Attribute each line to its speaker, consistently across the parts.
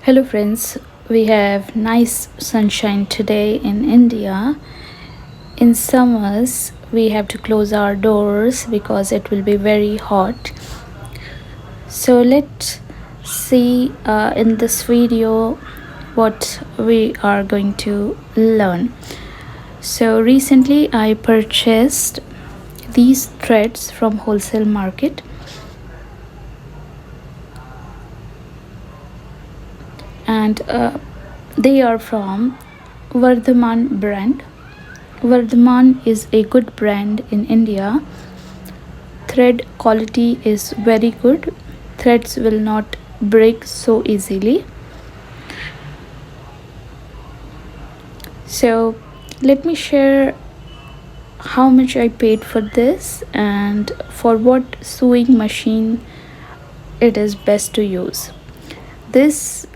Speaker 1: Hello friends, we have nice sunshine today in India. In summers, we have to close our doors because it will be very hot. So let's see in this video what we are going to learn. So recently I purchased these threads from wholesale market, and they are from Vardhaman brand. Vardhaman is a good brand in India. Thread quality is very good. Threads will not break so easily. So let me share how much I paid for this and for what sewing machine it is best to use. These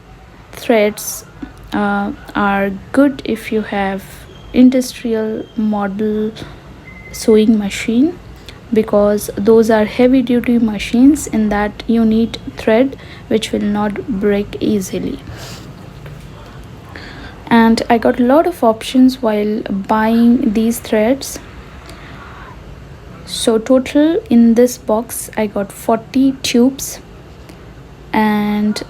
Speaker 1: threads are good if you have industrial model sewing machine, because those are heavy duty machines in that you need thread which will not break easily. And I got a lot of options while buying these threads. So total in this box I got 40 tubes, and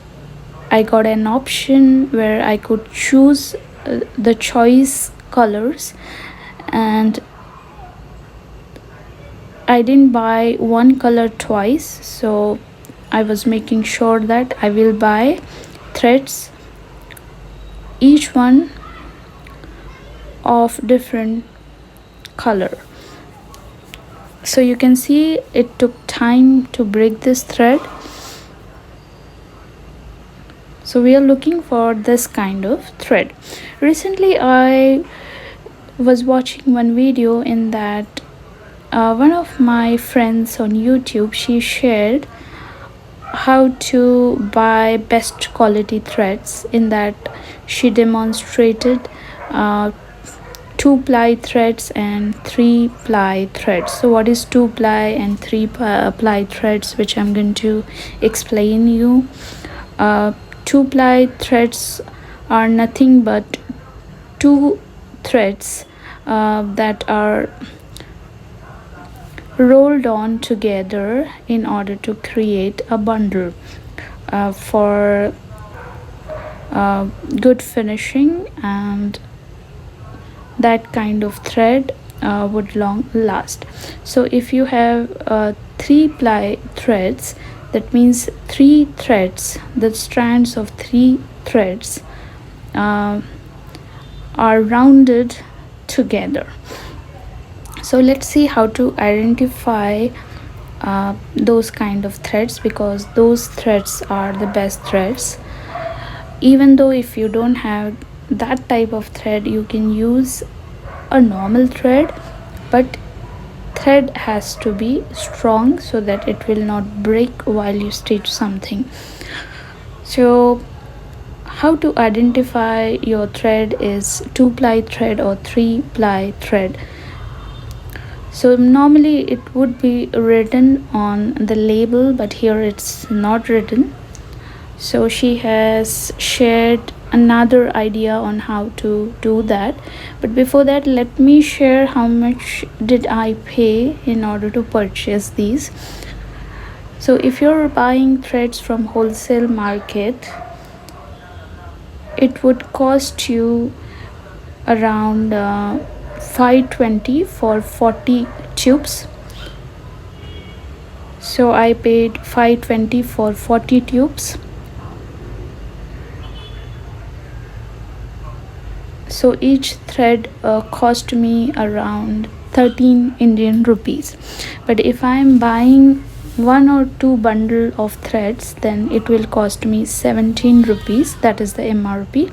Speaker 1: I got an option where I could choose the choice colors, and I didn't buy one color twice, so I was making sure that I will buy threads, each one of different color. So you can see it took time to break this thread. So we are looking for this kind of thread. Recently I was watching one video in that one of my friends on YouTube, she shared how to buy best quality threads. In that she demonstrated 2-ply threads and 3-ply threads. So what is 2-ply and 3-ply threads, which I'm going to explain you. 2-ply threads are nothing but 2 threads that are rolled on together in order to create a bundle for good finishing, and that kind of thread would long last. So if you have 3-ply threads, that means 3 threads, the strands of 3 threads are rounded together. So let's see how to identify those kind of threads, because those threads are the best threads. Even though if you don't have that type of thread, you can use a normal thread, but thread has to be strong so that it will not break while you stitch something. So how to identify your thread is 2-ply thread or 3-ply thread. So normally it would be written on the label, but here it's not written. So she has shared another idea on how to do that. But before that, let me share how much did I pay in order to purchase these. So if you're buying threads from wholesale market, it would cost you around 520 for 40 tubes. So I paid 520 for 40 tubes. So each thread cost me around 13 Indian rupees. But if I am buying 1 or 2 bundle of threads, then it will cost me 17 rupees. That is the MRP.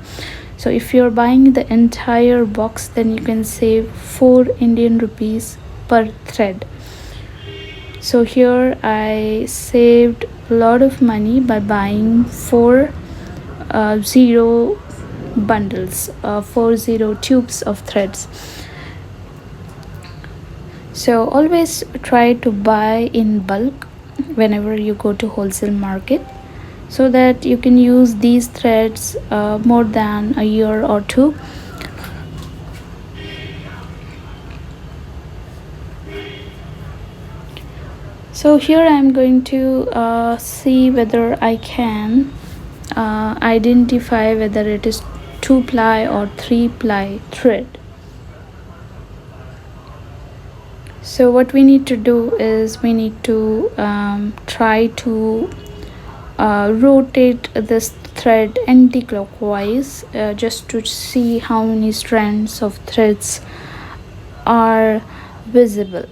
Speaker 1: So if you're buying the entire box, then you can save 4 Indian rupees per thread. So here I saved a lot of money by buying 4 zero bundles, 40 tubes of threads. So always try to buy in bulk whenever you go to wholesale market, so that you can use these threads more than a year or two. So here I'm going to see whether I can identify whether it is 2 ply or 3 ply thread. So what we need to do is we need to try to rotate this thread anti-clockwise just to see how many strands of threads are visible.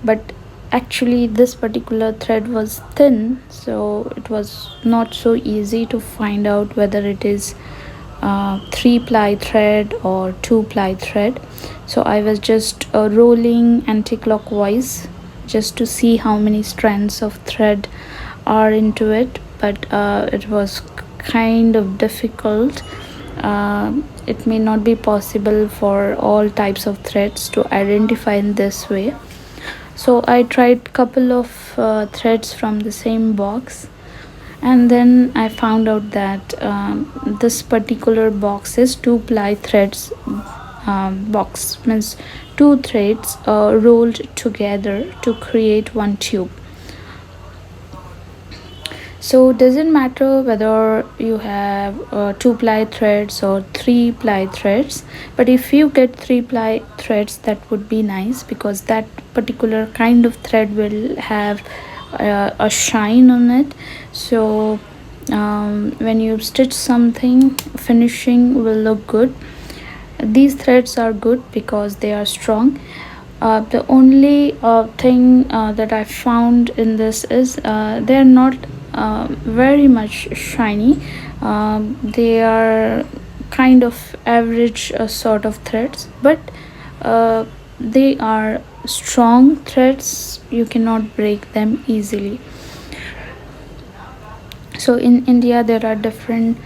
Speaker 1: But actually this particular thread was thin, so it was not so easy to find out whether it is 3 ply thread or 2 ply thread. So I was just rolling anti-clockwise just to see how many strands of thread are into it, but it was kind of difficult. It may not be possible for all types of threads to identify in this way. So I tried couple of threads from the same box, and then I found out that this particular box is 2 ply threads box, means 2 threads rolled together to create one tube. So it doesn't matter whether you have 2 ply threads or 3 ply threads, but if you get 3 ply threads, that would be nice, because that particular kind of thread will have a shine on it. So when you stitch something, finishing will look good. These threads are good because they are strong. The only thing that I found in this is they are not very much shiny. They are kind of average sort of threads, but they are strong threads. You cannot break them easily. So in India there are different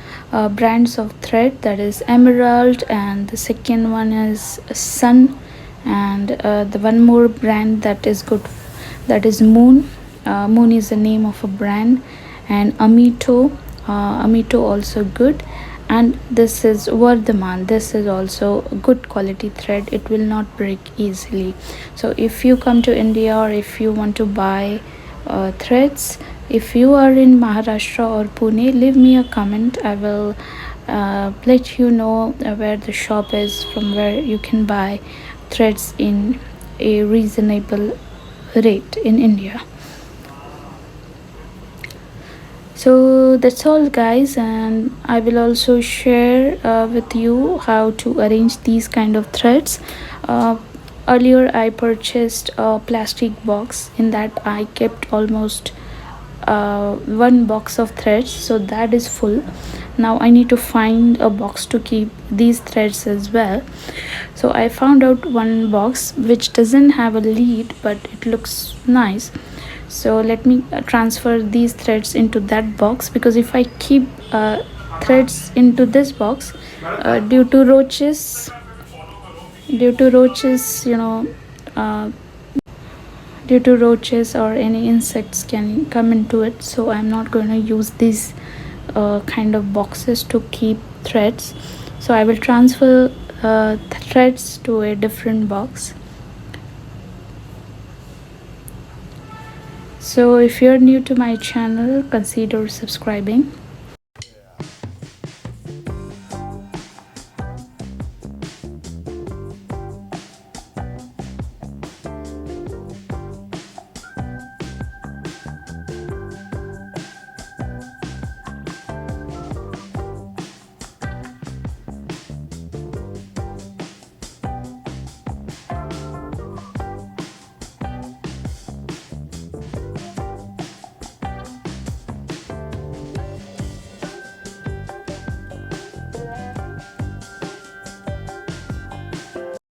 Speaker 1: brands of thread, that is emerald, and the second one is sun, and the one more brand that is good, that is moon. Moon is the name of a brand, and Amito, Amito also good, and this is Vardhaman. This is also good quality thread, it will not break easily. So if you come to India or if you want to buy threads, if you are in Maharashtra or Pune, leave me a comment. I will let you know where the shop is from where you can buy threads in a reasonable rate in India. So that's all guys, and I will also share with you how to arrange these kind of threads. Earlier I purchased a plastic box, in that I kept almost one box of threads, so that is full. Now I need to find a box to keep these threads as well. So I found out one box which doesn't have a lid, but it looks nice. So let me transfer these threads into that box, because if I keep threads into this box, due to roaches, you know, due to roaches or any insects can come into it, so I'm not going to use these kind of boxes to keep threads. So I will transfer threads to a different box. So if you're new to my channel, consider subscribing.